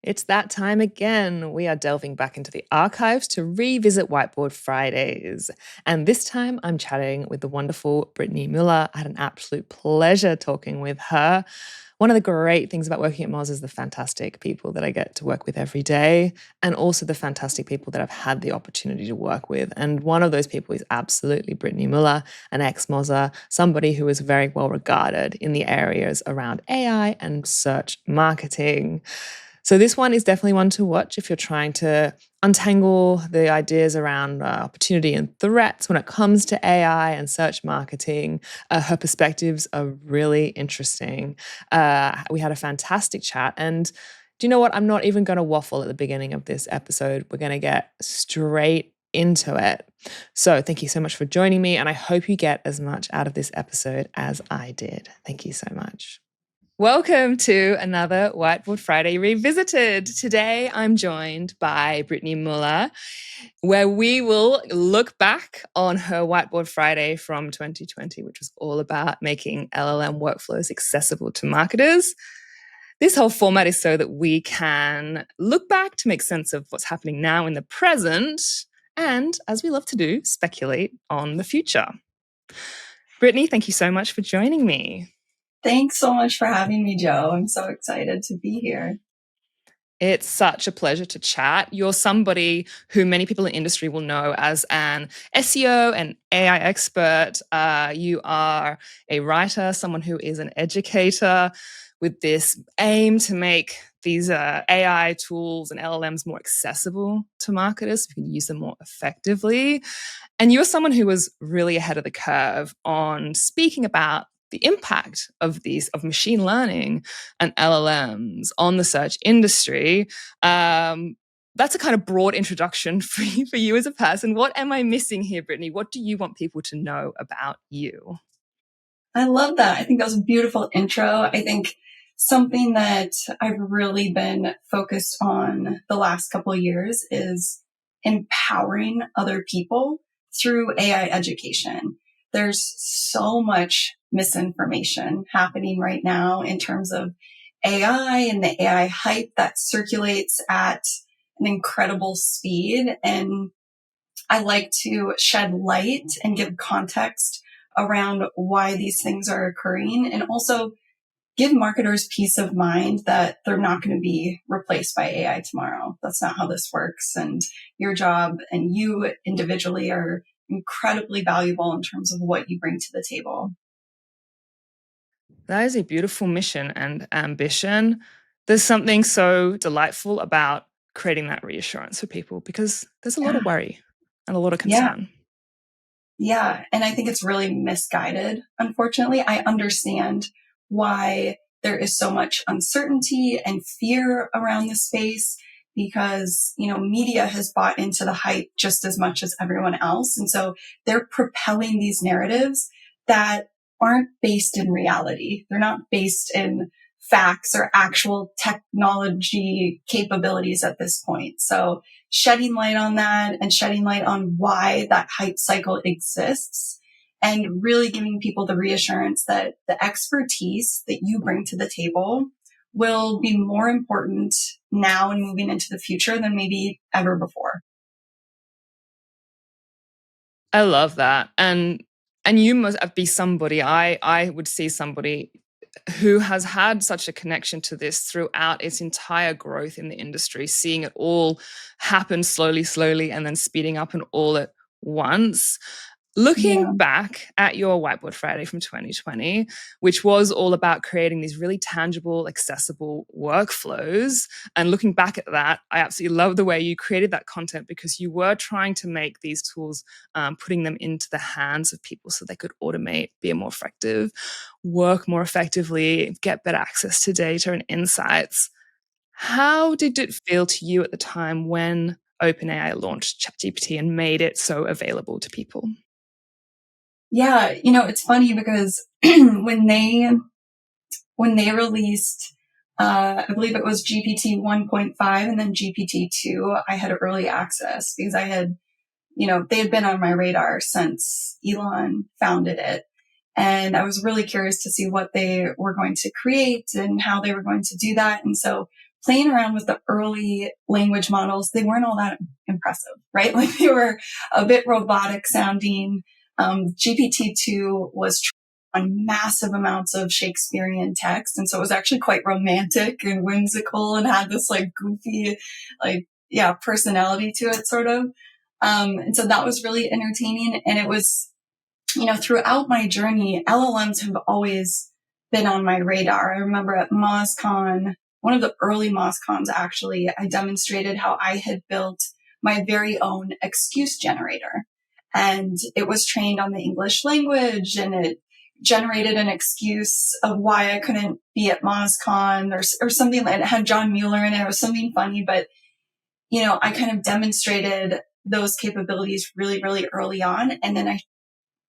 It's that time again. We are delving back into the archives to revisit Whiteboard Fridays. And this time I'm chatting with the wonderful Britney Muller. I had an absolute pleasure talking with her. One of the great things about working at Moz is the fantastic people that I get to work with every day, and also the fantastic people that I've had the opportunity to work with. And one of those people is absolutely Britney Muller, an ex-Mozzer, somebody who is very well regarded in the areas around AI and search marketing. So this one is definitely one to watch if you're trying to untangle the ideas around opportunity and threats when it comes to AI and search marketing. Her perspectives are really interesting. We had a fantastic chat. And do you know what? I'm not even going to waffle at the beginning of this episode. We're going to get straight into it. So thank you so much for joining me. And I hope you get as much out of this episode as I did. Thank you so much. Welcome to another Whiteboard Friday Revisited. Today, I'm joined by Britney Muller, where we will look back on her Whiteboard Friday from 2020, which was all about making LLM workflows accessible to marketers. This whole format is so that we can look back to make sense of what's happening now in the present, and, as we love to do, speculate on the future. Britney, thank you so much for joining me. Thanks so much for having me, Jo. I'm so excited to be here. It's such a pleasure to chat. You're somebody who many people in the industry will know as an SEO and AI expert. You are a writer, someone who is an educator with this aim to make these AI tools and LLMs more accessible to marketers so you can use them more effectively. And you're someone who was really ahead of the curve on speaking about the impact of machine learning and LLMs on the search industry. That's a kind of broad introduction for you as a person. What am I missing here, Britney? What do you want people to know about you? I love that. I think that was a beautiful intro. I think something that I've really been focused on the last couple of years is empowering other people through AI education. There's so much misinformation happening right now in terms of AI and the AI hype that circulates at an incredible speed. And I like to shed light and give context around why these things are occurring, and also give marketers peace of mind that they're not going to be replaced by AI tomorrow. That's not how this works. And your job and you individually are incredibly valuable in terms of what you bring to the table. That is a beautiful mission and ambition. There's something so delightful about creating that reassurance for people because there's a lot of worry and a lot of concern. Yeah. And I think it's really misguided. Unfortunately, I understand why there is so much uncertainty and fear around the space because, media has bought into the hype just as much as everyone else. And so they're propelling these narratives that aren't based in reality. They're not based in facts or actual technology capabilities at this point. So shedding light on that and shedding light on why that hype cycle exists and really giving people the reassurance that the expertise that you bring to the table will be more important now and moving into the future than maybe ever before. I love that. And you must be somebody, I would see somebody who has had such a connection to this throughout its entire growth in the industry, seeing it all happen slowly, and then speeding up and all at once. Looking back at your Whiteboard Friday from 2020, which was all about creating these really tangible, accessible workflows, and looking back at that, I absolutely love the way you created that content because you were trying to make these tools, putting them into the hands of people so they could automate, be more effective, work more effectively, get better access to data and insights. How did it feel to you at the time when OpenAI launched ChatGPT and made it so available to people? Yeah, it's funny because when they released, I believe it was GPT 1.5 and then GPT 2, I had early access because I had, they had been on my radar since Elon founded it. And I was really curious to see what they were going to create and how they were going to do that. And so playing around with the early language models, they weren't all that impressive, right? Like they were a bit robotic sounding. GPT-2 was on massive amounts of Shakespearean text. And so it was actually quite romantic and whimsical and had this like goofy, like, yeah, personality to it sort of. And so that was really entertaining. And it was, throughout my journey, LLMs have always been on my radar. I remember at MozCon, one of the early MozCons actually, I demonstrated how I had built my very own excuse generator. And it was trained on the English language, and it generated an excuse of why I couldn't be at MozCon or something. Like it had John Mueller in it. It was something funny, but I kind of demonstrated those capabilities really, really early on. And then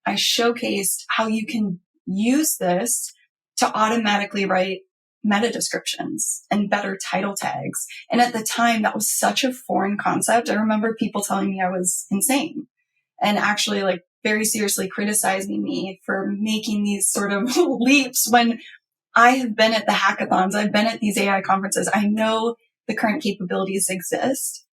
I showcased how you can use this to automatically write meta descriptions and better title tags. And at the time, that was such a foreign concept. I remember people telling me I was insane and actually like very seriously criticizing me for making these sort of leaps when I have been at the hackathons. I've been at these AI conferences. I know the current capabilities exist.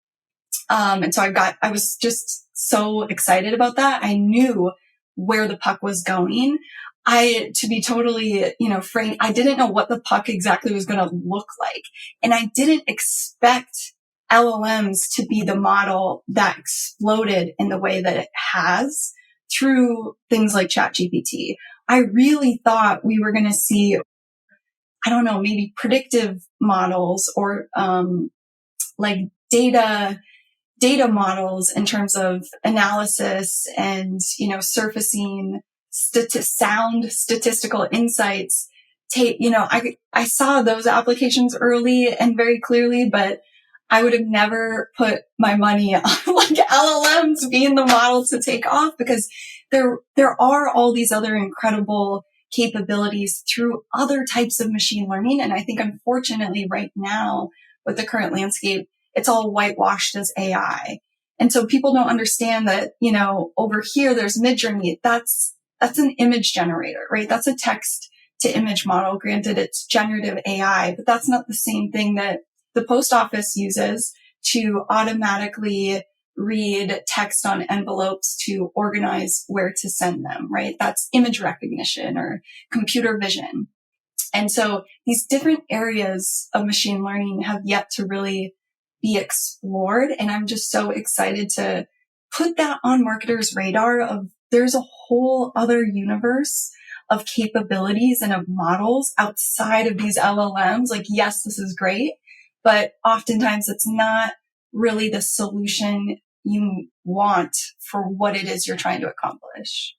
And so I was just so excited about that. I knew where the puck was going. To be totally, frank, I didn't know what the puck exactly was going to look like. And I didn't expect LLMs to be the model that exploded in the way that it has through things like ChatGPT. I really thought we were going to see, I don't know, maybe predictive models or, like data models in terms of analysis and, surfacing sound statistical insights. I saw those applications early and very clearly, but I would have never put my money on like LLMs being the model to take off, because there are all these other incredible capabilities through other types of machine learning. And I think unfortunately right now with the current landscape, it's all whitewashed as AI. And so people don't understand that, over here, there's Midjourney. That's an image generator, right? That's a text to image model. Granted, it's generative AI, but that's not the same thing that the post office uses to automatically read text on envelopes to organize where to send them, right? That's image recognition or computer vision. And so these different areas of machine learning have yet to really be explored. And I'm just so excited to put that on marketers' radar of there's a whole other universe of capabilities and of models outside of these LLMs. Like, yes, this is great, but oftentimes it's not really the solution you want for what it is you're trying to accomplish.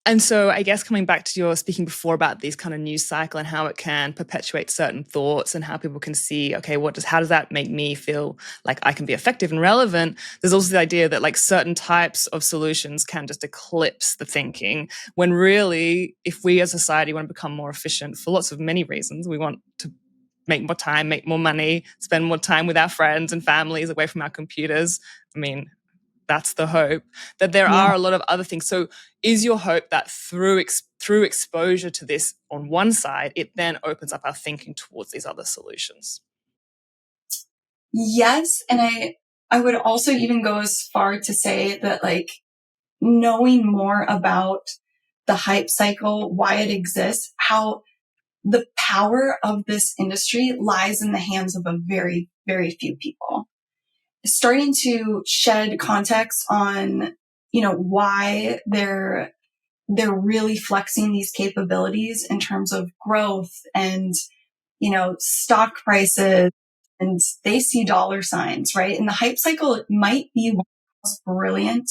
And so I guess coming back to your speaking before about these kind of news cycle and how it can perpetuate certain thoughts and how people can see, okay, how does that make me feel like I can be effective and relevant? There's also the idea that like certain types of solutions can just eclipse the thinking, when really, if we as a society want to become more efficient for lots of many reasons, we want to make more time, make more money, spend more time with our friends and families away from our computers. I mean, that's the hope, that there are a lot of other things. So is your hope that through exposure to this on one side, it then opens up our thinking towards these other solutions? Yes. And I would also even go as far to say that like knowing more about the hype cycle, why it exists, how the power of this industry lies in the hands of a very, very few people. Starting to shed context on, why they're really flexing these capabilities in terms of growth and, stock prices, and they see dollar signs, right? And the hype cycle, it might be one of the most brilliant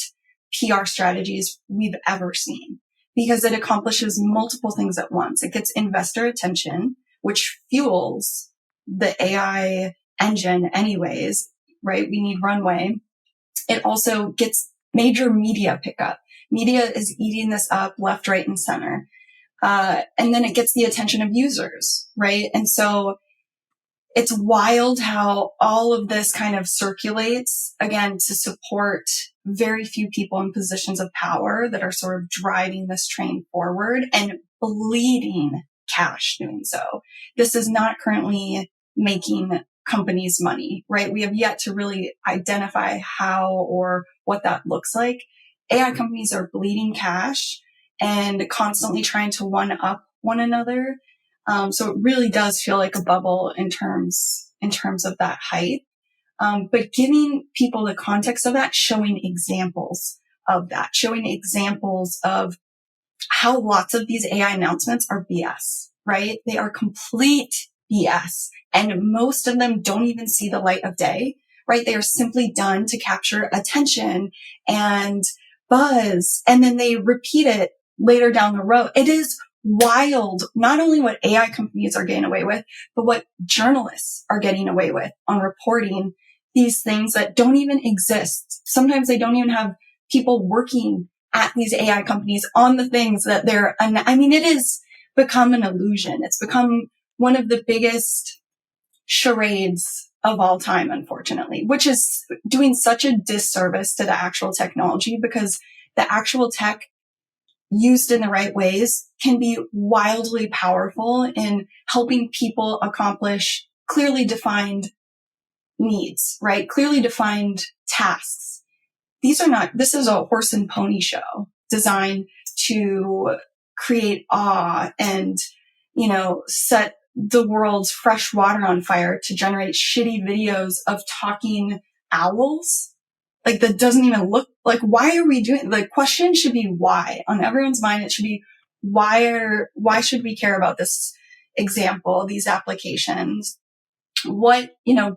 PR strategies we've ever seen because it accomplishes multiple things at once. It gets investor attention, which fuels the AI engine anyways, right? We need runway. It also gets major media pickup. Media is eating this up left, right, and center. And then it gets the attention of users, right? And so it's wild how all of this kind of circulates, again, to support very few people in positions of power that are sort of driving this train forward and bleeding cash doing so. This is not currently making companies money, right? We have yet to really identify how or what that looks like. AI companies are bleeding cash and constantly trying to one up one another. So it really does feel like a bubble in terms of that hype. But giving people the context of that, showing examples of that, showing examples of how lots of these AI announcements are BS, right? They are complete BS. And most of them don't even see the light of day, right? They are simply done to capture attention and buzz. And then they repeat it later down the road. It is wild, not only what AI companies are getting away with, but what journalists are getting away with on reporting these things that don't even exist. Sometimes they don't even have people working at these AI companies on the things that it has become an illusion. It's become one of the biggest charades of all time, unfortunately, which is doing such a disservice to the actual technology, because the actual tech used in the right ways can be wildly powerful in helping people accomplish clearly defined needs, right? Clearly defined tasks. This is a horse and pony show designed to create awe and, set the world's fresh water on fire to generate shitty videos of talking owls. Like, that doesn't even look like, why are we doing, the question should be why. On everyone's mind, it should be, why should we care about this example, these applications? What,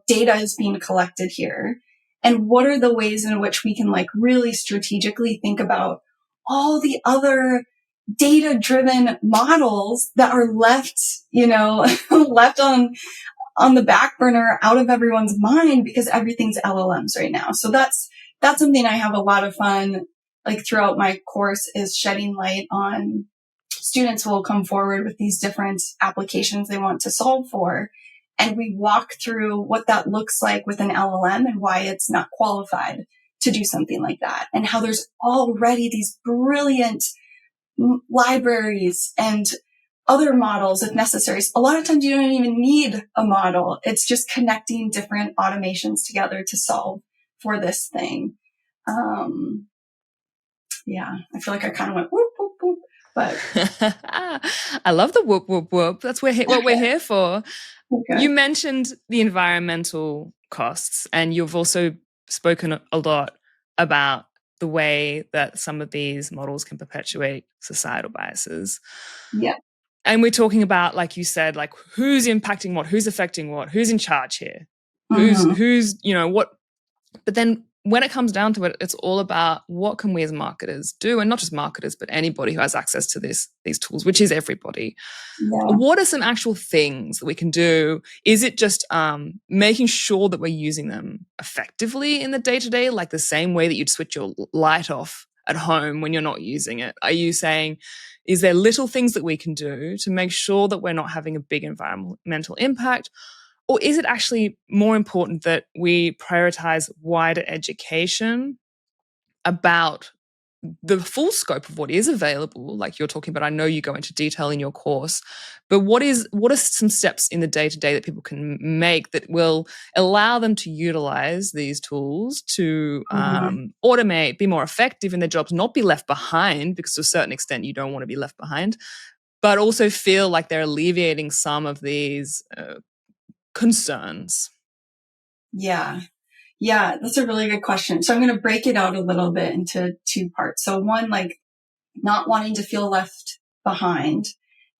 data is being collected here? And what are the ways in which we can really strategically think about all the other data driven models that are left, left on the back burner, out of everyone's mind, because everything's LLMs right now. So that's something I have a lot of fun, throughout my course, is shedding light on. Students will come forward with these different applications they want to solve for. And we walk through what that looks like with an LLM and why it's not qualified to do something like that. And how there's already these brilliant libraries and other models if necessary. A lot of times you don't even need a model. It's just connecting different automations together to solve for this thing. Yeah, I feel like I kind of went whoop, whoop, whoop. But I love the whoop, whoop, whoop. That's what we're here for. okay. You mentioned the environmental costs, and you've also spoken a lot about the way that some of these models can perpetuate societal biases. Yeah. And we're talking about, like you said, who's impacting what, who's affecting what, who's in charge here, who's, what. But then when it comes down to it, it's all about what can we as marketers do, and not just marketers, but anybody who has access to these tools, which is everybody. Yeah. What are some actual things that we can do? Is it just making sure that we're using them effectively in the day-to-day, like the same way that you'd switch your light off at home when you're not using it? Are you saying, is there little things that we can do to make sure that we're not having a big environmental impact? Or is it actually more important that we prioritize wider education about the full scope of what is available, like you're talking about? I know you go into detail in your course, but what are some steps in the day-to-day that people can make that will allow them to utilize these tools to automate, be more effective in their jobs, not be left behind, because to a certain extent you don't want to be left behind, but also feel like they're alleviating some of these concerns? Yeah. Yeah, that's a really good question. So I'm going to break it out a little bit into two parts. So one, not wanting to feel left behind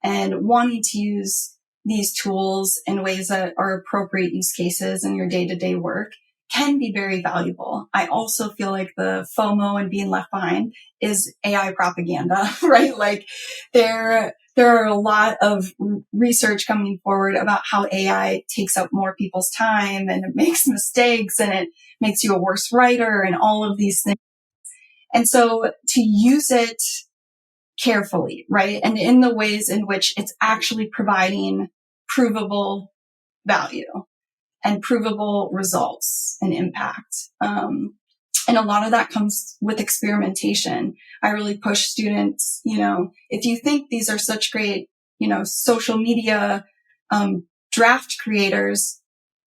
and wanting to use these tools in ways that are appropriate use cases in your day-to-day work can be very valuable. I also feel like the FOMO and being left behind is AI propaganda, right? There are a lot of research coming forward about how AI takes up more people's time and it makes mistakes and it makes you a worse writer and all of these things. And so to use it carefully, right? And in the ways in which it's actually providing provable value and provable results and impact. And a lot of that comes with experimentation. I really push students, if you think these are such great social media draft creators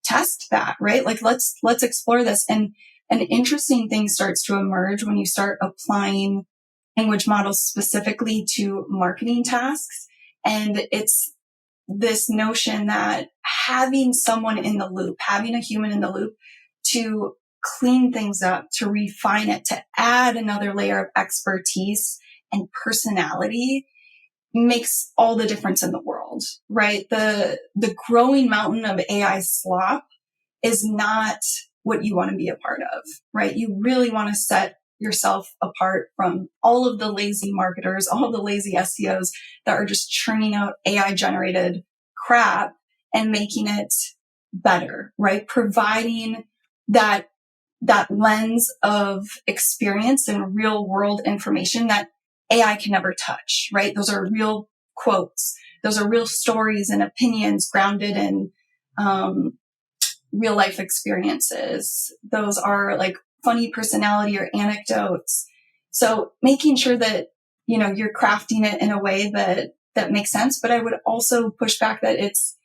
test that, right? Like let's explore this. And an interesting thing starts to emerge when you start applying language models specifically to marketing tasks. And it's this notion that having someone in the loop, having a human in the loop to clean things up, to refine it, to add another layer of expertise and personality makes all the difference in the world, right? The growing mountain of AI slop is not what you want to be a part of, right? You really want to set yourself apart from all of the lazy marketers, all of the lazy SEOs that are just churning out AI generated crap and making it better, right? Providing that lens of experience and real world information that AI can never touch, right? Those are real quotes. Those are real stories and opinions grounded in real life experiences. Those are like funny personality or anecdotes. So making sure that, you're crafting it in a way that makes sense. But I would also push back that it's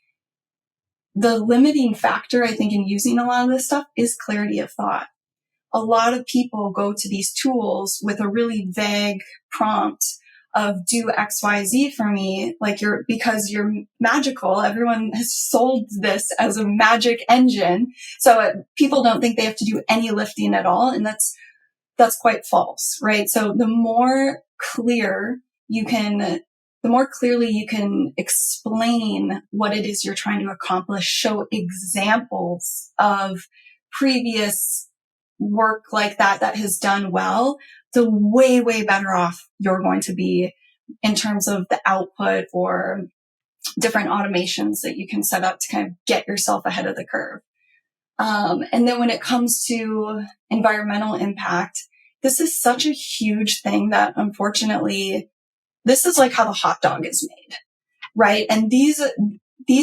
the limiting factor, I think, in using a lot of this stuff is clarity of thought. A lot of people go to these tools with a really vague prompt of do X, Y, Z for me, because you're magical. Everyone has sold this as a magic engine. So people don't think they have to do any lifting at all. And that's quite false, right? So the more clearly you can explain what it is you're trying to accomplish, show examples of previous work like that has done well, the way, way better off you're going to be in terms of the output or different automations that you can set up to kind of get yourself ahead of the curve. And then when it comes to environmental impact, this is such a huge thing that unfortunately, this is like how the hot dog is made, right? And these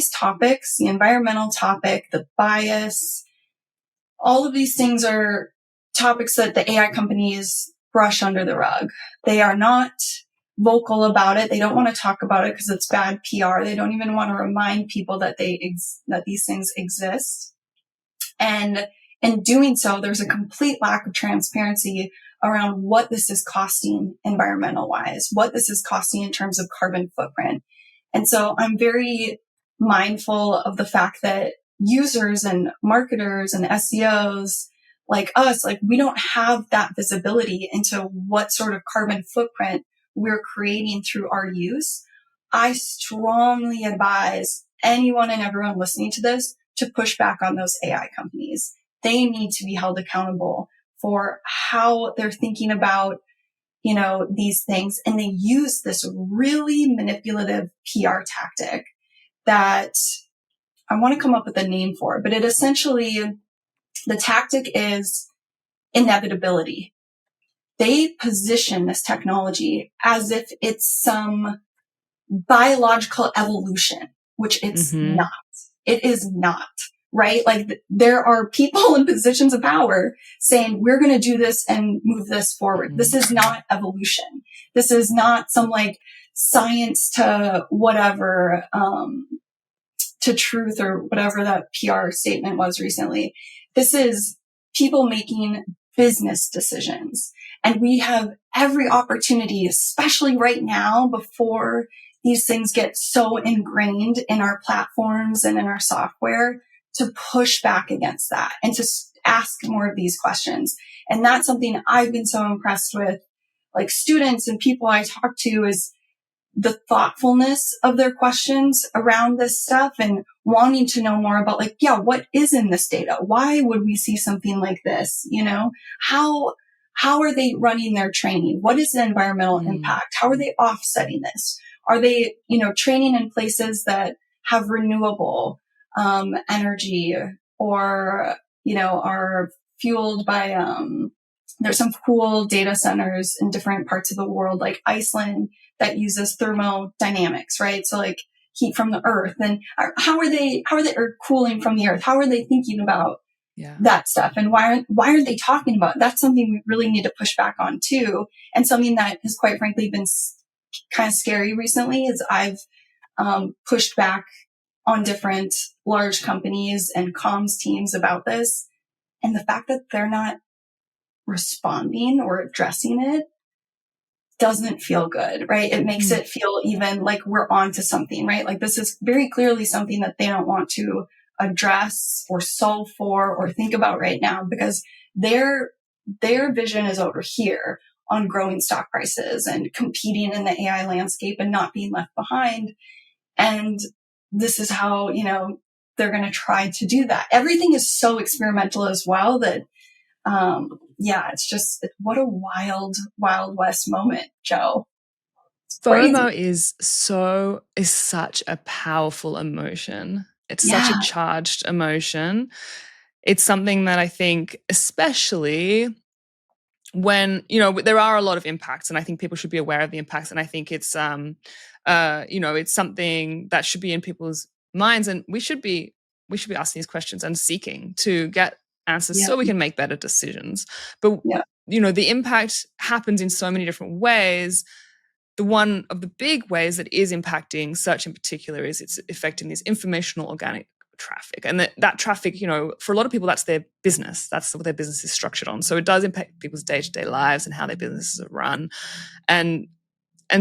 topics, the environmental topic, the bias, all of these things are topics that the AI companies brush under the rug. They are not vocal about it. They don't want to talk about it because it's bad PR. They don't even want to remind people that that these things exist. And in doing so, there's a complete lack of transparency around what this is costing environmental wise, what this is costing in terms of carbon footprint. And so I'm very mindful of the fact that users and marketers and SEOs like us, we don't have that visibility into what sort of carbon footprint we're creating through our use. I strongly advise anyone and everyone listening to this to push back on those AI companies. They need to be held accountable for how they're thinking about, these things. And they use this really manipulative PR tactic that I want to come up with a name for, but it essentially, the tactic is inevitability. They position this technology as if it's some biological evolution, which it's not. It is not, right? There are people in positions of power saying, we're going to do this and move this forward. This is not evolution. This is not some science to whatever, to truth or whatever that PR statement was recently. This is people making business decisions. And we have every opportunity, especially right now, before these things get so ingrained in our platforms and in our software, to push back against that and to ask more of these questions. And that's something I've been so impressed with, students and people I talk to, is the thoughtfulness of their questions around this stuff and wanting to know more about what is in this data? Why would we see something like this? How are they running their training? What is the environmental impact? How are they offsetting this? Are they, training in places that have renewable energy or, are fueled by, there's some cool data centers in different parts of the world, like Iceland, that uses thermodynamics, right? So heat from the earth. And how are they or cooling from the earth? How are they thinking about that stuff? And why aren't they talking about it? That's something we really need to push back on too. And something that has quite frankly been kind of scary recently is I've pushed back on different large companies and comms teams about this. And the fact that they're not responding or addressing it doesn't feel good, right? It makes it feel even like we're onto something, right? Like this is very clearly something that they don't want to address or solve for or think about right now, because their vision is over here on growing stock prices and competing in the AI landscape and not being left behind. And this is how, they're going to try to do that. Everything is so experimental as well that, it's just, what a wild, wild west moment, Jo. It's crazy. FOMO is such a powerful emotion. It's such a Yeah. charged emotion. It's something that I think, especially when, there are a lot of impacts, and I think people should be aware of the impacts. And I think it's, it's something that should be in people's minds, and we should be asking these questions and seeking to get answers so we can make better decisions. But, the impact happens in so many different ways. The one of the big ways that is impacting search in particular is it's affecting this informational organic traffic. And that traffic, for a lot of people, that's their business. That's what their business is structured on. So it does impact people's day-to-day lives and how their businesses are run. And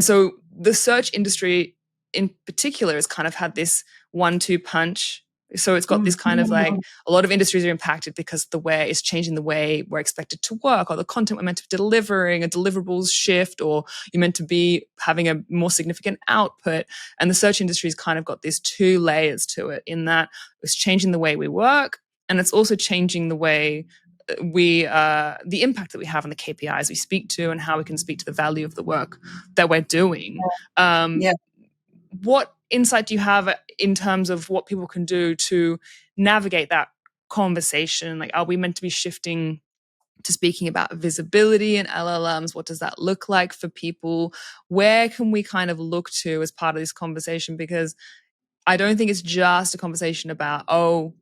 so the search industry in particular has kind of had this 1-2 punch. So it's got this kind of like, a lot of industries are impacted because it's changing the way we're expected to work, or the content we're meant to be delivering, a deliverables shift, or you're meant to be having a more significant output. And the search industry's kind of got these 2 layers to it, in that it's changing the way we work, and it's also changing the way the impact that we have on the KPIs we speak to, and how we can speak to the value of the work that we're doing. What insight do you have in terms of what people can do to navigate that conversation? Like, are we meant to be shifting to speaking about visibility and LLMs? What does that look like for people? Where can we kind of look to as part of this conversation? Because I don't think it's just a conversation about,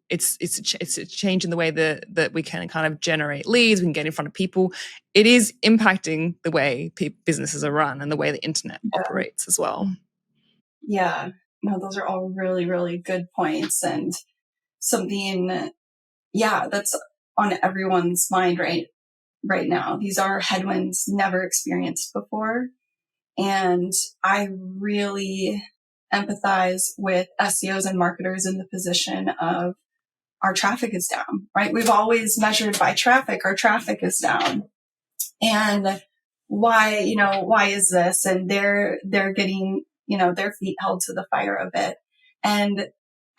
it's a change in the way that we can kind of generate leads, we can get in front of people. It is impacting the way businesses are run and the way the internet operates as well. Yeah, no, those are all really, really good points, and something, that's on everyone's mind right now. These are headwinds never experienced before. And I really empathize with SEOs and marketers in the position of, our traffic is down, right? We've always measured by traffic. Our traffic is down. And why is this? And they're getting, their feet held to the fire a bit. And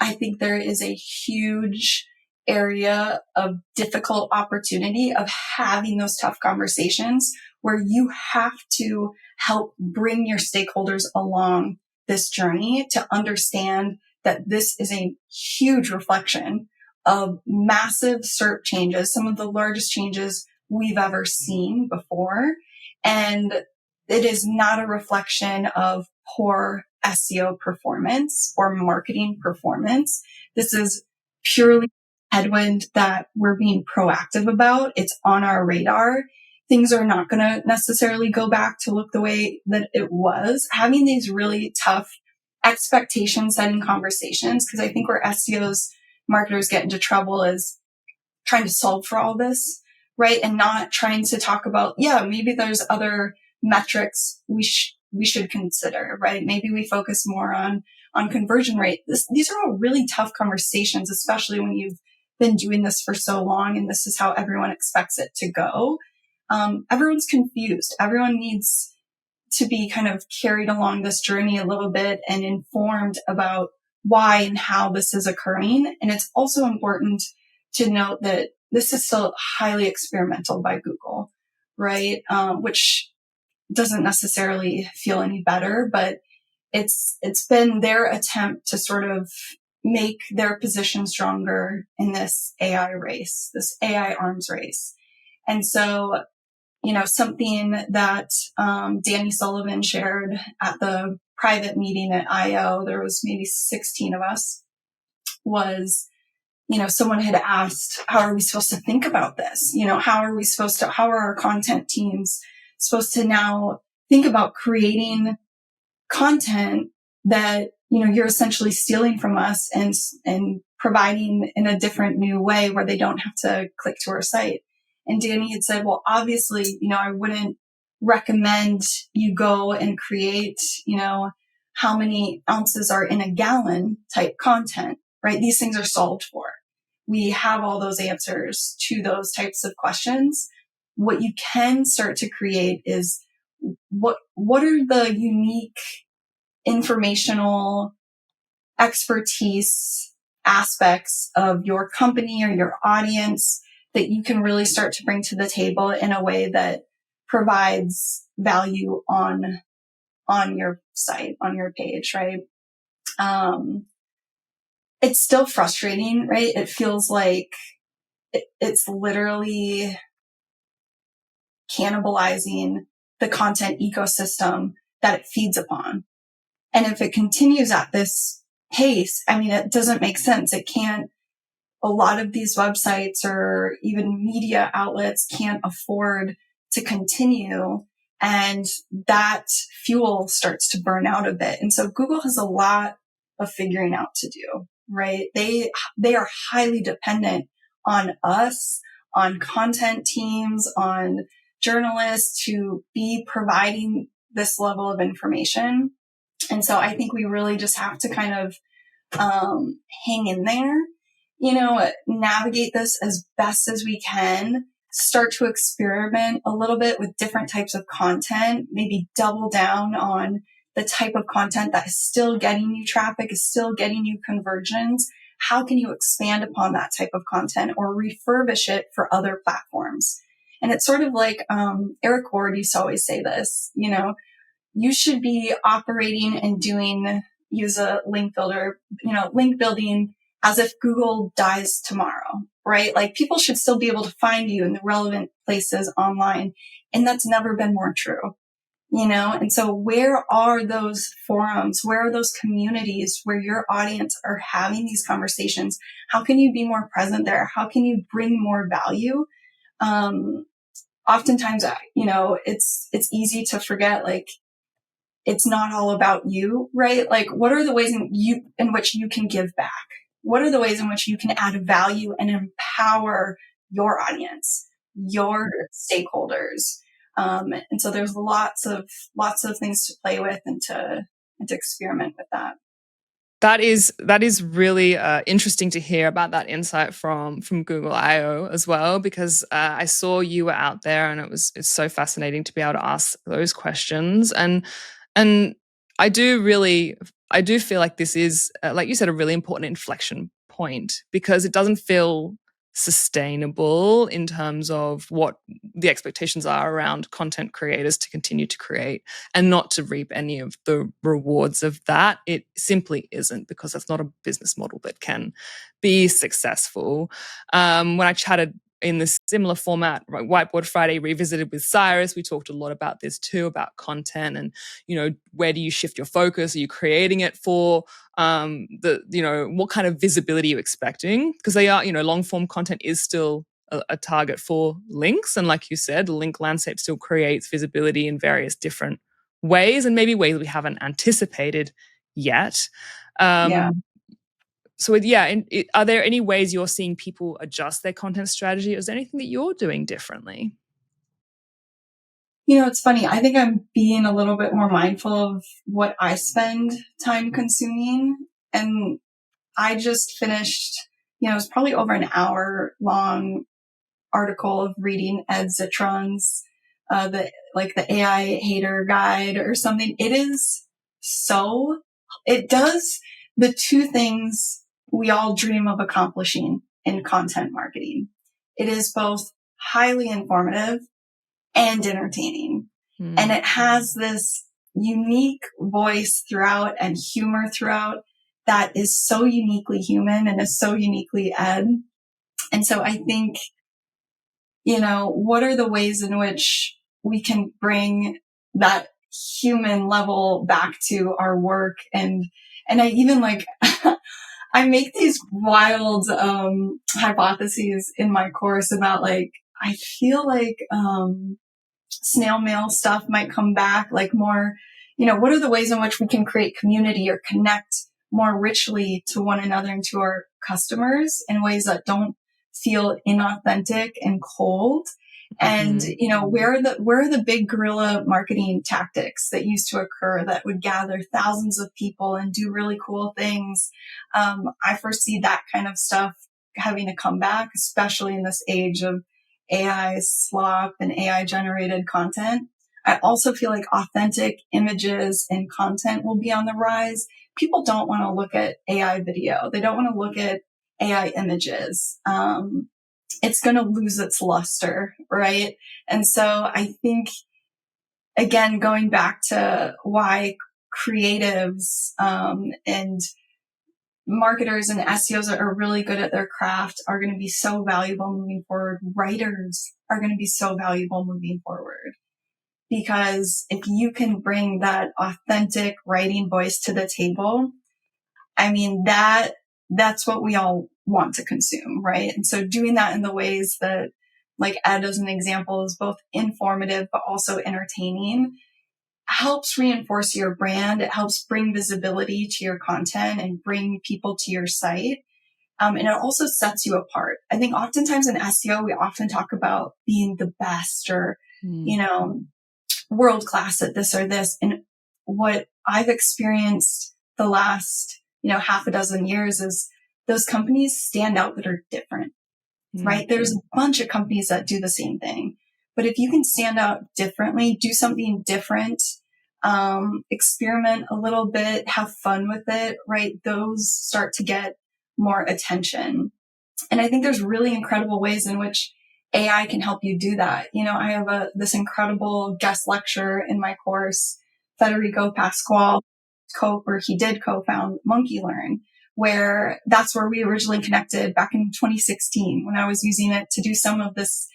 I think there is a huge area of difficult opportunity of having those tough conversations, where you have to help bring your stakeholders along this journey to understand that this is a huge reflection of massive SERP changes, some of the largest changes we've ever seen before. And it is not a reflection of poor SEO performance or marketing performance. This is purely headwind that we're being proactive about. It's on our radar. Things are not going to necessarily go back to look the way that it was. Having these really tough expectation setting conversations, because I think where SEOs, marketers get into trouble is trying to solve for all this, right? And not trying to talk about, maybe there's other metrics we should consider, right? Maybe we focus more on conversion rate. These are all really tough conversations, especially when you've been doing this for so long and this is how everyone expects it to go. Everyone's confused. Everyone needs to be kind of carried along this journey a little bit and informed about why and how this is occurring. And it's also important to note that this is still highly experimental by Google, right? Which doesn't necessarily feel any better, but it's been their attempt to sort of make their position stronger in this AI race, this AI arms race. And so, something that Danny Sullivan shared at the private meeting at I/O, there was maybe 16 of us, was, someone had asked, how are we supposed to think about this? How are our content teams supposed to now think about creating content that you're essentially stealing from us and providing in a different new way where they don't have to click to our site. And Danny had said, well, obviously, I wouldn't recommend you go and create, how many ounces are in a gallon type content, right? These things are solved for. We have all those answers to those types of questions. What you can start to create is what are the unique informational expertise aspects of your company or your audience that you can really start to bring to the table in a way that provides value on your site, on your page, right? It's still frustrating, right? It feels like it's literally cannibalizing the content ecosystem that it feeds upon. And if it continues at this pace, it doesn't make sense. It can't, a lot of these websites or even media outlets can't afford to continue. And that fuel starts to burn out a bit. And so Google has a lot of figuring out to do, right? They are highly dependent on us, on content teams, on journalists to be providing this level of information. And so I think we really just have to kind of hang in there, navigate this as best as we can, start to experiment a little bit with different types of content, maybe double down on the type of content that is still getting you traffic, is still getting you conversions. How can you expand upon that type of content or refurbish it for other platforms? And it's sort of like Eric Ward used to always say this, you should be operating and use a link builder, link building as if Google dies tomorrow, right? Like people should still be able to find you in the relevant places online. And that's never been more true, And so where are those forums? Where are those communities where your audience are having these conversations? How can you be more present there? How can you bring more value? Oftentimes, it's easy to forget, like, it's not all about you, right? Like, what are the ways in which you can give back? What are the ways in which you can add value and empower your audience, your stakeholders? And so there's lots of things to play with and to experiment with that. That is really interesting to hear about that insight from Google I/O as well, because I saw you were out there, and it's so fascinating to be able to ask those questions. And I do feel like this is, like you said, a really important inflection point, because it doesn't feel sustainable in terms of what the expectations are around content creators to continue to create and not to reap any of the rewards of that. It simply isn't, because that's not a business model that can be successful. When I chatted in this similar format, right, Whiteboard Friday Revisited with Cyrus, we talked a lot about this too, about content and, where do you shift your focus? Are you creating it for what kind of visibility are you expecting? Because they are, long form content is still a target for links. And like you said, the link landscape still creates visibility in various different ways, and maybe ways we haven't anticipated yet. Yeah. So are there any ways you're seeing people adjust their content strategy? Is there anything that you're doing differently? It's funny. I think I'm being a little bit more mindful of what I spend time consuming. And I just finished, it was probably over an hour long article of reading Ed Zitron's, the AI hater guide or something. It does the two things we all dream of accomplishing in content marketing. It is both highly informative and entertaining. And it has this unique voice throughout and humor throughout that is so uniquely human and is so uniquely Ed. And so I think, what are the ways in which we can bring that human level back to our work? And I even I make these wild hypotheses in my course about I feel like snail mail stuff might come back, more what are the ways in which we can create community or connect more richly to one another and to our customers in ways that don't feel inauthentic and cold. And, where are the big guerrilla marketing tactics that used to occur that would gather thousands of people and do really cool things? I foresee that kind of stuff having a comeback, especially in this age of AI slop and AI generated content. I also feel like authentic images and content will be on the rise. People don't want to look at AI video. They don't want to look at AI images. It's going to lose its luster, right? And so I think, again, going back to why creatives and marketers and SEOs are really good at their craft are going to be so valuable moving forward. Writers are going to be so valuable moving forward. Because if you can bring that authentic writing voice to the table, I mean, that's what we all want to consume, right? And so doing that in the ways that, like Ed as an example, is both informative but also entertaining, helps reinforce your brand. It helps bring visibility to your content and bring people to your site. And it also sets you apart. I think oftentimes in SEO, we often talk about being the best or, world class at this or this. And what I've experienced the last, half a dozen years is those companies stand out that are different, right? There's a bunch of companies that do the same thing, but if you can stand out differently, do something different, experiment a little bit, have fun with it, right? Those start to get more attention. And I think there's really incredible ways in which AI can help you do that. I have this incredible guest lecturer in my course, Federico Pasquale, he did co-found Monkey Learn, where that's where we originally connected back in 2016 when I was using it to do some of this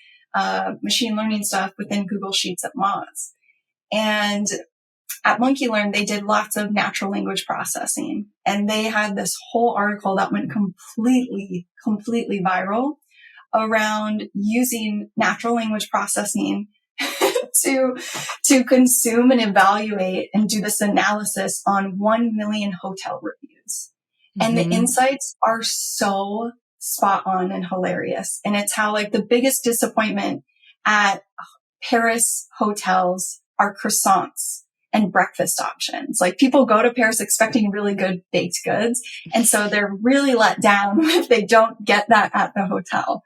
machine learning stuff within Google Sheets at Moz. And at Monkey Learn, they did lots of natural language processing, and they had this whole article that went completely viral around using natural language processing to consume and evaluate and do this analysis on 1 million hotel reviews. And the insights are so spot on and hilarious. And it's how, like, the biggest disappointment at Paris hotels are croissants and breakfast options. Like, people go to Paris expecting really good baked goods. And so they're really let down if they don't get that at the hotel.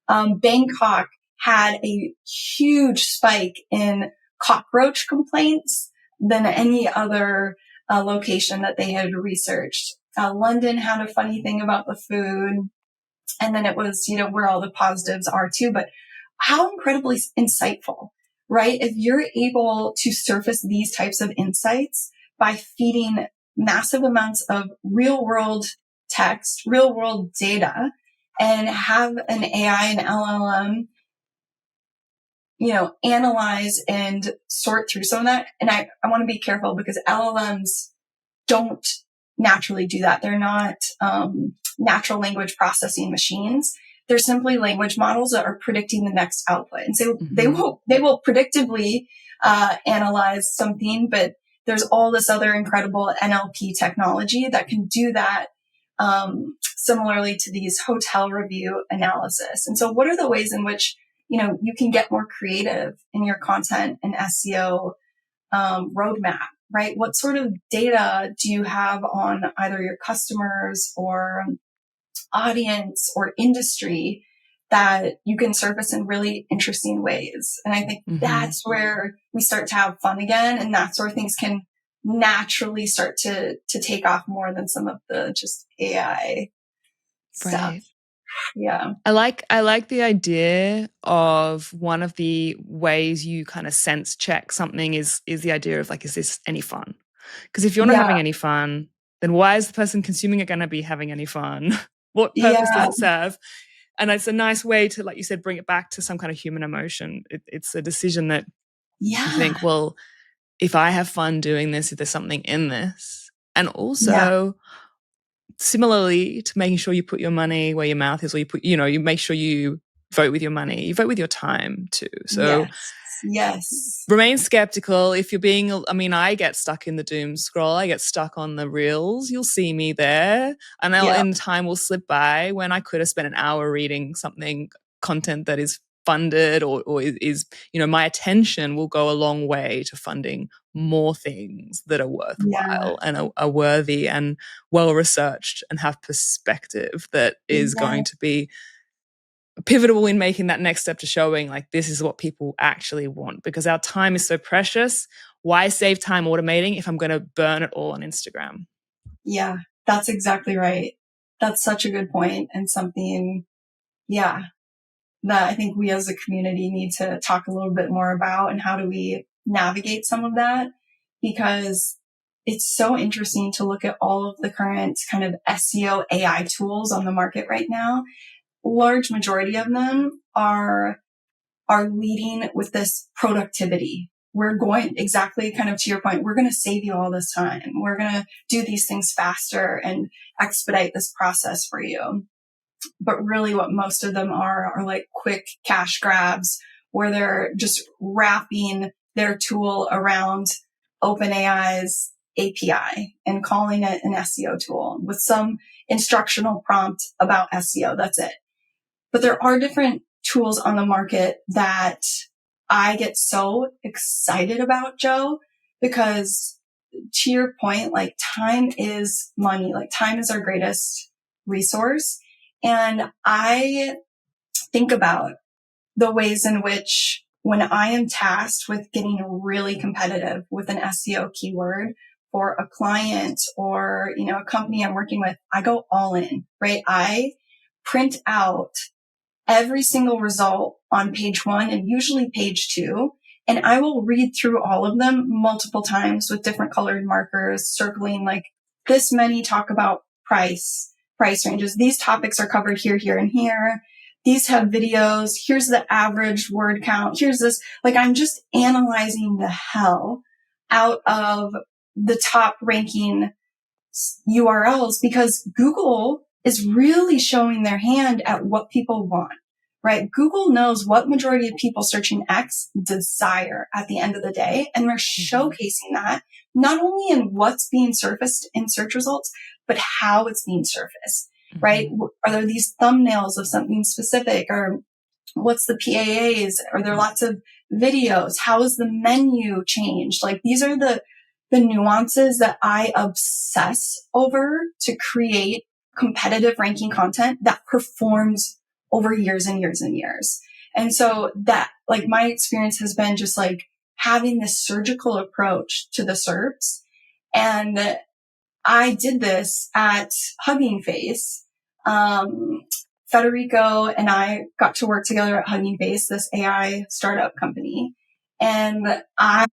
Bangkok had a huge spike in cockroach complaints than any other location that they had researched. London had a funny thing about the food. And then it was, where all the positives are too. But how incredibly insightful, right? If you're able to surface these types of insights by feeding massive amounts of real world text, real world data, and have an AI and LLM, analyze and sort through some of that. And I want to be careful because LLMs don't naturally do that. They're not natural language processing machines. They're simply language models that are predicting the next output. And so they will predictively analyze something, but there's all this other incredible NLP technology that can do that similarly to these hotel review analysis. And so what are the ways in which, you can get more creative in your content and SEO roadmap, right? What sort of data do you have on either your customers or audience or industry that you can surface in really interesting ways? And I think that's where we start to have fun again. And that's where things can naturally start to take off more than some of the just AI stuff. Right. Yeah. I like the idea of one of the ways you kind of sense check something is the idea of, like, is this any fun? Because if you're not having any fun, then why is the person consuming it going to be having any fun? What purpose does it serve? And it's a nice way to, like you said, bring it back to some kind of human emotion. It's a decision that you think, well, if I have fun doing this, if there's something in this. And also, similarly to making sure you put your money where your mouth is, or you put, you make sure you vote with your money, you vote with your time too. So Yes. Remain skeptical. If you're being, I mean, I get stuck in the doom scroll. I get stuck on the reels. You'll see me there. And Yeah. in time will slip by when I could have spent an hour reading something, content that is funded or is, my attention will go a long way to funding more things that are Yeah. worthwhile and are worthy and well researched and have perspective that is Yeah. going to be pivotal in making that next step to showing like this is what people actually want, because our time is so precious. Why save time automating if I'm going to burn it all on Instagram? Yeah, that's exactly right. That's such a good point, and something, yeah, that I think we as a community need to talk a little bit more about, and how do we navigate some of that, because it's so interesting to look at all of the current kind of SEO AI tools on the market right now. Large majority of them are leading with this productivity. We're going, exactly kind of to your point, we're going to save you all this time. We're going to do these things faster and expedite this process for you. But really what most of them are like quick cash grabs, where they're just wrapping their tool around OpenAI's API and calling it an SEO tool with some instructional prompt about SEO. That's it. But there are different tools on the market that I get so excited about, Jo, because to your point, like time is money, like time is our greatest resource. And I think about the ways in which when I am tasked with getting really competitive with an SEO keyword for a client or, a company I'm working with, I go all in, right? I print out every single result on page 1 and usually page 2. And I will read through all of them multiple times with different colored markers, circling like this many talk about price ranges. These topics are covered here, here, and here. These have videos. Here's the average word count. Here's this. Like I'm just analyzing the hell out of the top ranking URLs, because Google is really showing their hand at what people want, right? Google knows what majority of people searching X desire at the end of the day. And they're showcasing that not only in what's being surfaced in search results, but how it's being surfaced, right? Are there these thumbnails of something specific, or what's the PAAs? Are there lots of videos? How is the menu changed? Like these are the nuances that I obsess over to create competitive ranking content that performs over years and years and years. And so that, like, my experience has been just like having this surgical approach to the SERPs. And I did this at Hugging Face. Federico and I got to work together at Hugging Face, this AI startup company. And I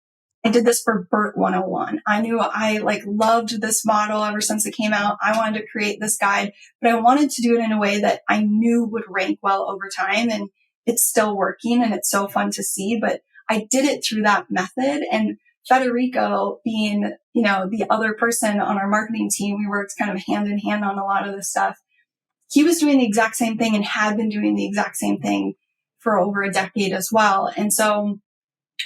did this for BERT 101. I knew I loved this model ever since it came out. I wanted to create this guide, but I wanted to do it in a way that I knew would rank well over time. And it's still working and it's so fun to see, but I did it through that method. And Federico being, the other person on our marketing team, we worked kind of hand in hand on a lot of this stuff. He was doing the exact same thing and had been doing the exact same thing for over a decade as well. And so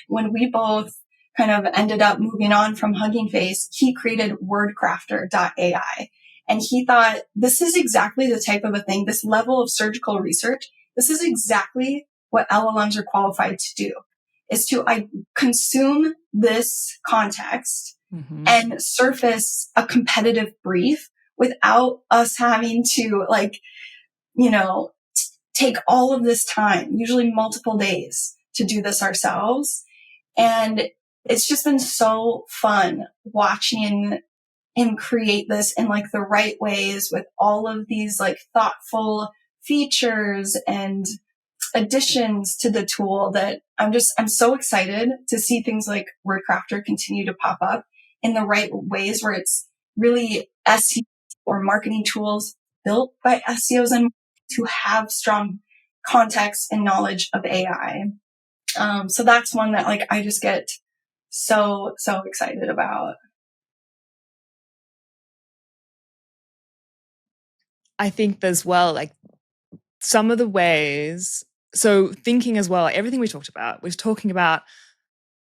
when we both kind of ended up moving on from Hugging Face, he created wordcrafter.ai. And he thought, this is exactly the type of a thing, this level of surgical research, this is exactly what LLMs are qualified to do, is to consume this context and surface a competitive brief without us having to take all of this time, usually multiple days, to do this ourselves. And it's just been so fun watching him create this in the right ways with all of these thoughtful features and additions to the tool, that I'm so excited to see things like WordCrafter continue to pop up in the right ways, where it's really SEO or marketing tools built by SEOs and who have strong context and knowledge of AI. So that's one that I just get so excited about. I think as well, some of the ways so thinking as well, everything we talked about, we're talking about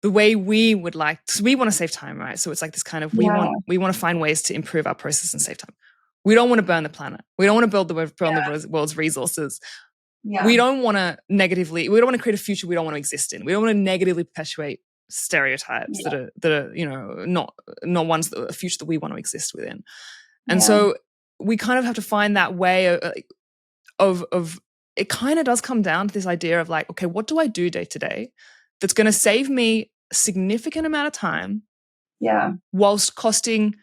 the way we would like, so we want to save time, right? So it's like this kind of, we Yeah. want to find ways to improve our process and save time. We don't want to burn the planet. We don't want to burn the world's resources. Yeah. We don't want to create a future we don't want to exist in. We don't want to negatively perpetuate stereotypes that are, not ones that a future that we want to exist within. And so we kind of have to find that way of it kind of does come down to this idea of like, okay, what do I do day to day that's going to save me a significant amount of time whilst costing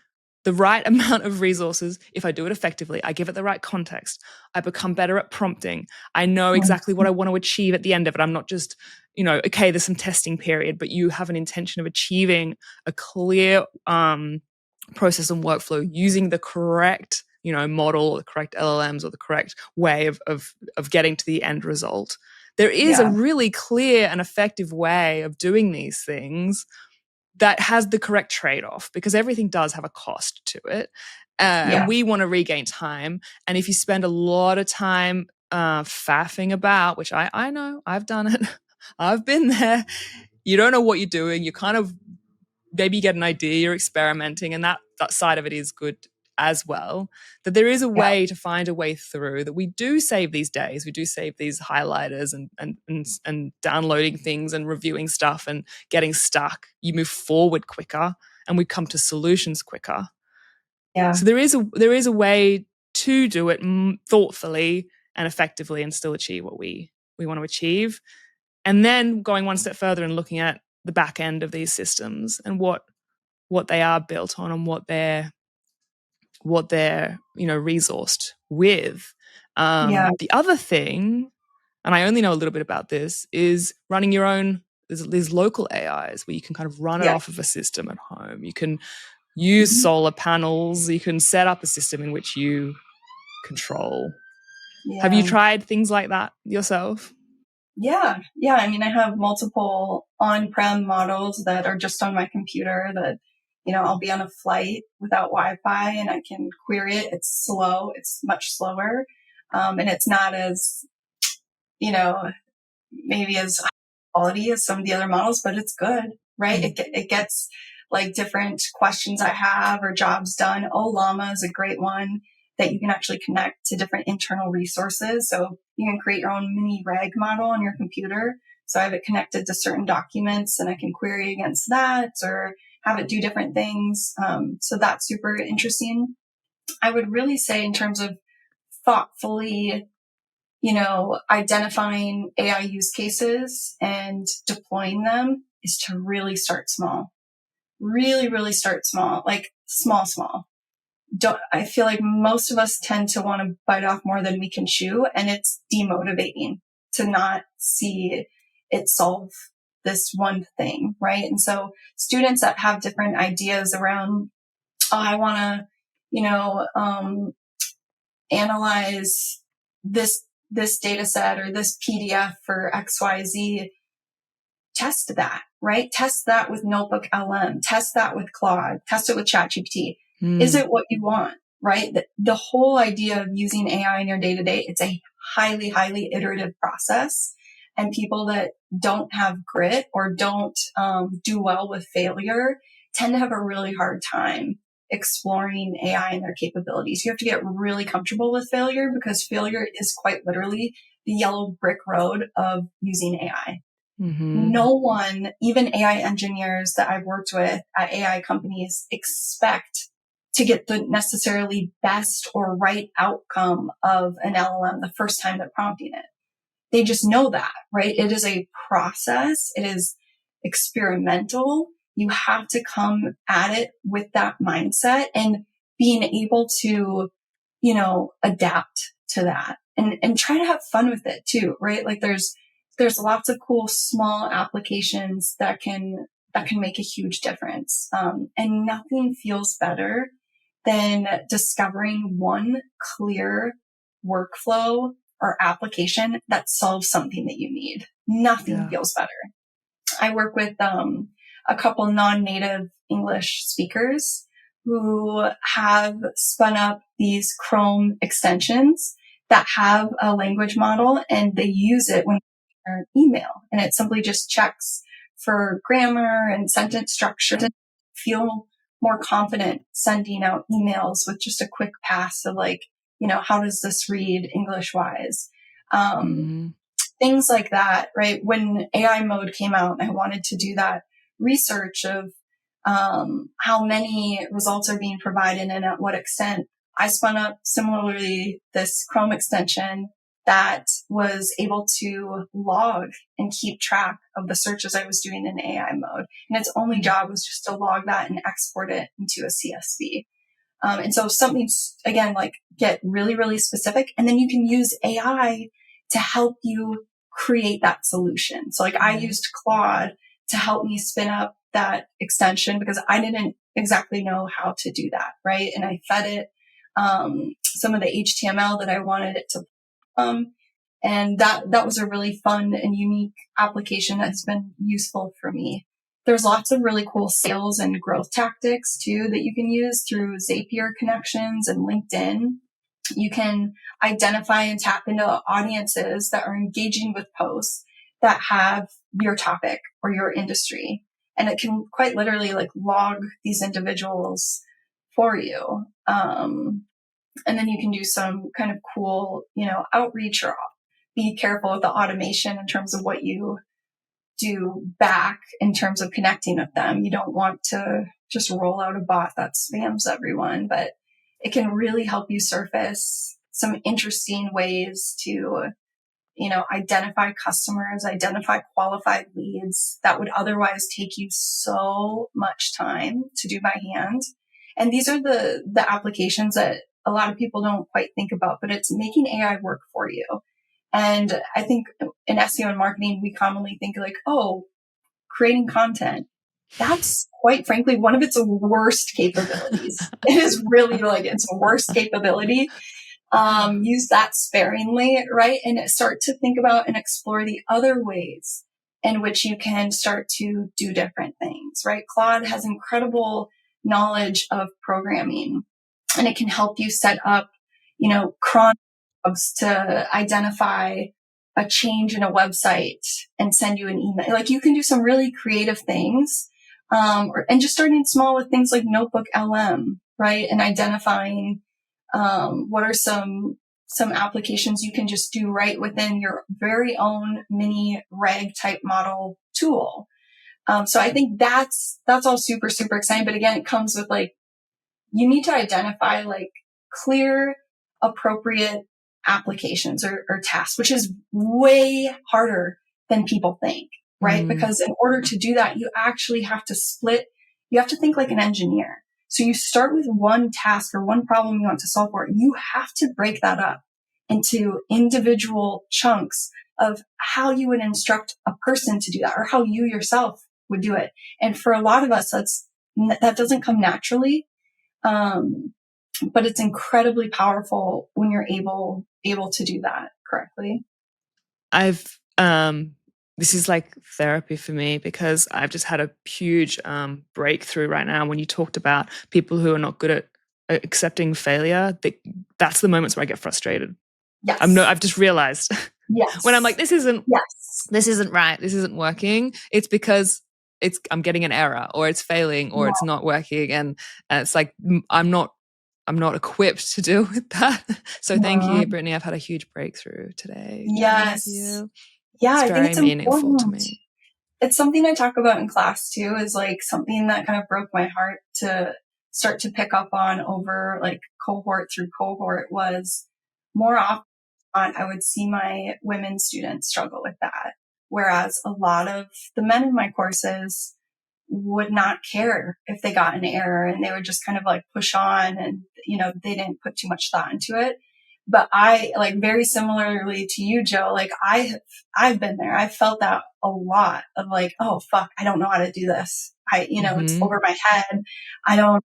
the right amount of resources. If I do it effectively, I give it the right context, I become better at prompting, I know exactly what I want to achieve at the end of it. I'm not just, okay, there's some testing period, but you have an intention of achieving a clear process and workflow using the correct model, or the correct LLMs, or the correct way of getting to the end result. There is a really clear and effective way of doing these things that has the correct trade-off, because everything does have a cost to it. And we want to regain time. And if you spend a lot of time faffing about, which I know, I've done it, I've been there, you don't know what you're doing, you kind of maybe you get an idea, you're experimenting, and that side of it is good as well. That there is a way to find a way through, that we do save these days, we do save these highlighters and downloading things and reviewing stuff and getting stuck. You move forward quicker and we come to solutions quicker. So there is a way to do it thoughtfully and effectively and still achieve what we want to achieve. And then going one step further and looking at the back end of these systems and what they are built on and what they're resourced with. The other thing, and I only know a little bit about this, is running your own. There's local AIs where you can kind of run it off of a system at home. You can use solar panels. You can set up a system in which you control. Have you tried things like that yourself? Yeah. I mean, I have multiple on-prem models that are just on my computer that, I'll be on a flight without Wi-Fi and I can query it. It's slow. It's much slower. And it's not as, maybe as high quality as some of the other models, but it's good, right? It gets like different questions I have or jobs done. Llama is a great one that you can actually connect to different internal resources. So you can create your own mini reg model on your computer. So I have it connected to certain documents and I can query against that or have it do different things. So that's super interesting. I would really say in terms of thoughtfully, identifying AI use cases and deploying them is to really start small. Really, really start small, like small. I feel like most of us tend to want to bite off more than we can chew, and it's demotivating to not see it solve this one thing, right? And so students that have different ideas around, I want to, analyze this data set or this PDF for XYZ, test that, right? Test that with Notebook LM, test that with Claude, test it with ChatGPT. Is it what you want, right? The whole idea of using AI in your day to day, it's a highly, highly iterative process. And people that don't have grit or don't do well with failure tend to have a really hard time exploring AI and their capabilities. You have to get really comfortable with failure because failure is quite literally the yellow brick road of using AI. No one, even AI engineers that I've worked with at AI companies, expect to get the necessarily best or right outcome of an LLM the first time they're prompting it. They just know that, right? It is a process. It is experimental. You have to come at it with that mindset and being able to, adapt to that and try to have fun with it too, right? Like there's lots of cool small applications that can make a huge difference. And nothing feels better than discovering one clear workflow or application that solves something that you need. Nothing feels better. I work with a couple non-native English speakers who have spun up these Chrome extensions that have a language model and they use it when email, and it simply just checks for grammar and sentence structure to feel more confident sending out emails with just a quick pass of like, how does this read English wise? Things like that, right? When AI mode came out, I wanted to do that research of how many results are being provided and at what extent. I spun up similarly this Chrome extension that was able to log and keep track of the searches I was doing in AI mode. And its only job was just to log that and export it into a CSV. And so something, again, like get really, really specific, and then you can use AI to help you create that solution. So like I used Claude to help me spin up that extension because I didn't exactly know how to do that, right? And I fed it some of the HTML that I wanted it to, and that was a really fun and unique application that's been useful for me. There's lots of really cool sales and growth tactics too that you can use through Zapier connections and LinkedIn. You can identify and tap into audiences that are engaging with posts that have your topic or your industry. And it can quite literally like log these individuals for you. And then you can do some kind of cool, outreach, or be careful with the automation in terms of what you do back in terms of connecting with them. You don't want to just roll out a bot that spams everyone, but it can really help you surface some interesting ways to, identify customers, identify qualified leads that would otherwise take you so much time to do by hand. And these are the applications that a lot of people don't quite think about, but it's making AI work for you. And I think in SEO and marketing, we commonly think like, oh, creating content. That's quite frankly one of its worst capabilities. It is really like its worst capability. Use that sparingly, right? And start to think about and explore the other ways in which you can start to do different things, right? Claude has incredible knowledge of programming, and it can help you set up, cron to identify a change in a website and send you an email. Like you can do some really creative things, and just starting small with things like Notebook LM, right? And identifying what are some applications you can just do right within your very own mini reg type model tool. So I think that's all super, super exciting. But again, it comes with like, you need to identify like clear, appropriate applications or tasks, which is way harder than people think, right? Because in order to do that, you actually have to you have to think like an engineer. So you start with one task or one problem you want to solve for. You have to break that up into individual chunks of how you would instruct a person to do that, or how you yourself would do it. And for a lot of us, that doesn't come naturally. But it's incredibly powerful when you're able to do that correctly. This is like therapy for me because I've just had a huge breakthrough right now. When you talked about people who are not good at accepting failure, that's the moments where I get frustrated. Yes. I've just realized yes. when I'm like, this isn't right, this isn't working. It's because I'm getting an error, or it's failing, or it's not working, and it's like I'm not equipped to deal with that. So thank you, Britney. I've had a huge breakthrough today. Yes. Yeah, it's very meaningful to me. It's something I talk about in class too, is like something that kind of broke my heart to start to pick up on over like cohort through cohort was more often I would see my women students struggle with that. Whereas a lot of the men in my courses would not care if they got an error, and they would just kind of like push on, and, they didn't put too much thought into it. But I, like, very similarly to you, Jo, like I've been there. I've felt that a lot of like, oh fuck, I don't know how to do this. It's over my head. I don't,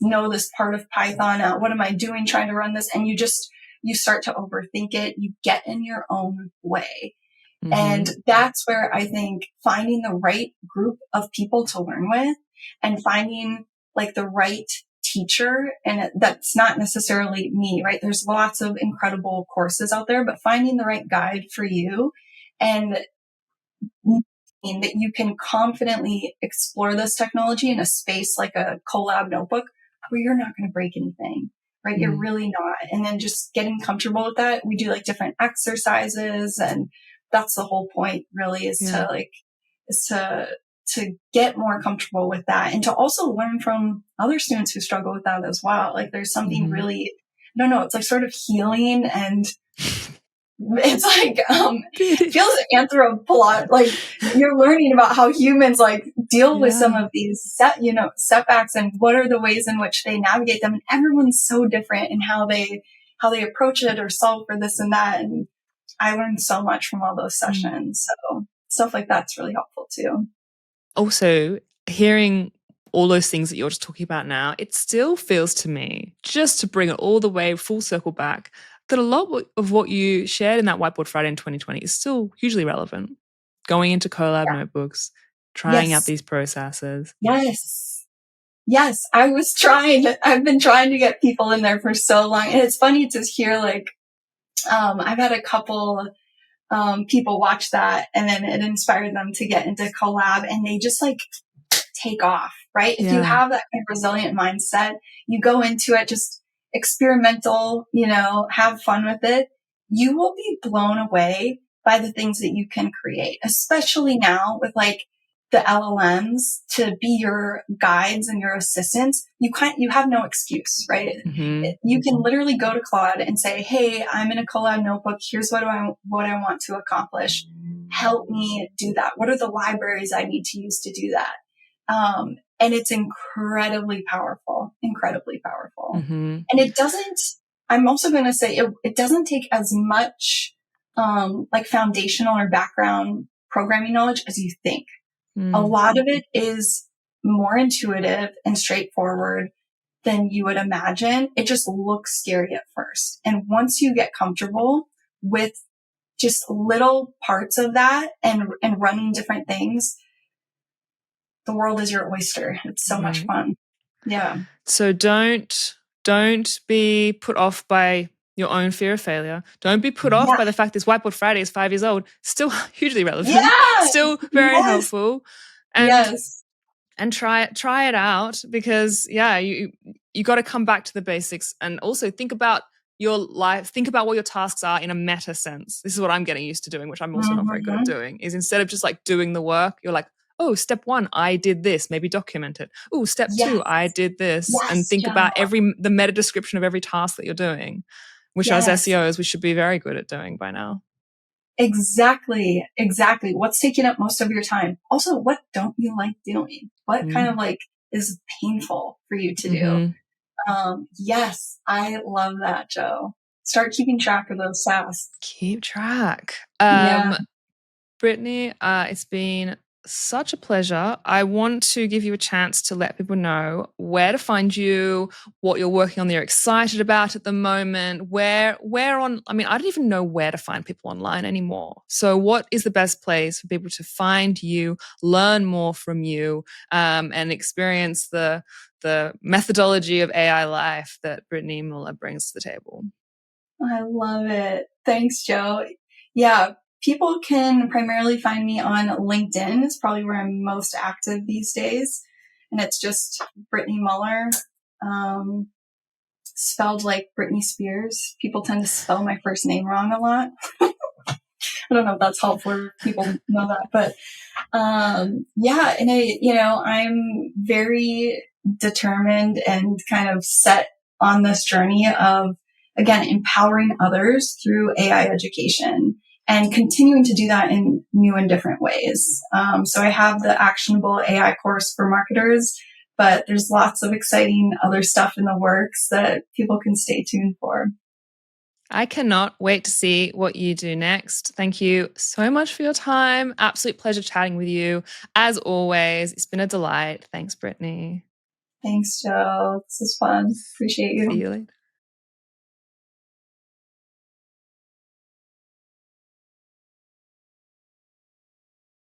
know this part of Python. What am I doing trying to run this? And you start to overthink it. You get in your own way. And that's where I think finding the right group of people to learn with, and finding like the right teacher, and that's not necessarily me, right? There's lots of incredible courses out there, but finding the right guide for you and that you can confidently explore this technology in a space like a collab notebook where you're not going to break anything, right? You're really not. And then just getting comfortable with that. We do like different exercises, and that's the whole point really, is to get more comfortable with that, and to also learn from other students who struggle with that as well. Like there's something really, I don't know, it's like sort of healing, and it's like feels anthropological, like you're learning about how humans like deal with some of these setbacks, and what are the ways in which they navigate them, and everyone's so different in how they approach it or solve for this and that. And I learned so much from all those sessions, so stuff like that's really helpful too. Also, hearing all those things that you're just talking about now, it still feels to me, just to bring it all the way full circle back, that a lot of what you shared in that Whiteboard Friday in 2020 is still hugely relevant. Going into collab notebooks, trying out Yes. these processes. Yes. I've been trying to get people in there for so long. And it's funny to hear, like, I've had a couple people watch that, and then it inspired them to get into collab, and they just like take off, right? If you have that kind of resilient mindset, you go into it just experimental, have fun with it, you will be blown away by the things that you can create, especially now with like the LLMs to be your guides and your assistants. You have no excuse, right? You can literally go to Claude and say, "Hey, I'm in a collab notebook. Here's what I want to accomplish. Help me do that. What are the libraries I need to use to do that?" And it's incredibly powerful. And it doesn't, I'm also going to say it doesn't take as much, like foundational or background programming knowledge as you think. A lot of it is more intuitive and straightforward than you would imagine. It just looks scary at first. And once you get comfortable with just little parts of that and running different things, the world is your oyster. It's so much fun. Yeah. So don't be put off by your own fear of failure. Don't be put off by the fact this Whiteboard Friday is 5 years old. Still hugely relevant. Still very helpful. And try it out, because you got to come back to the basics, and also think about your life, think about what your tasks are in a meta sense. This is what I'm getting used to doing, which I'm also not very good at doing, is instead of just like doing the work, you're like, oh, step 1, I did this, maybe document it. Oh, step 2, I did this, and think about the meta description of every task that you're doing, which as SEOs, we should be very good at doing by now. Exactly. What's taking up most of your time? Also, what don't you like doing? What kind of like is painful for you to do? Yes, I love that, Jo. Start keeping track of those tasks. Keep track. Britney, it's been such a pleasure. I want to give you a chance to let people know where to find you, what you're working on that you're excited about at the moment, where on, I mean, I don't even know where to find people online anymore. So what is the best place for people to find you, learn more from you, and experience the methodology of AI life that Britney Muller brings to the table? I love it. Thanks, Jo. Yeah, people can primarily find me on LinkedIn. It's probably where I'm most active these days. And it's just Britney Muller, spelled like Britney Spears. People tend to spell my first name wrong a lot. I don't know if that's helpful for people to know that, but and I'm very determined and kind of set on this journey of, again, empowering others through AI education and continuing to do that in new and different ways. So I have the Actionable AI course for marketers, but there's lots of exciting other stuff in the works that people can stay tuned for. I cannot wait to see what you do next. Thank you so much for your time. Absolute pleasure chatting with you. As always, it's been a delight. Thanks, Britney. Thanks, Jo. This is fun. Appreciate you. See you later.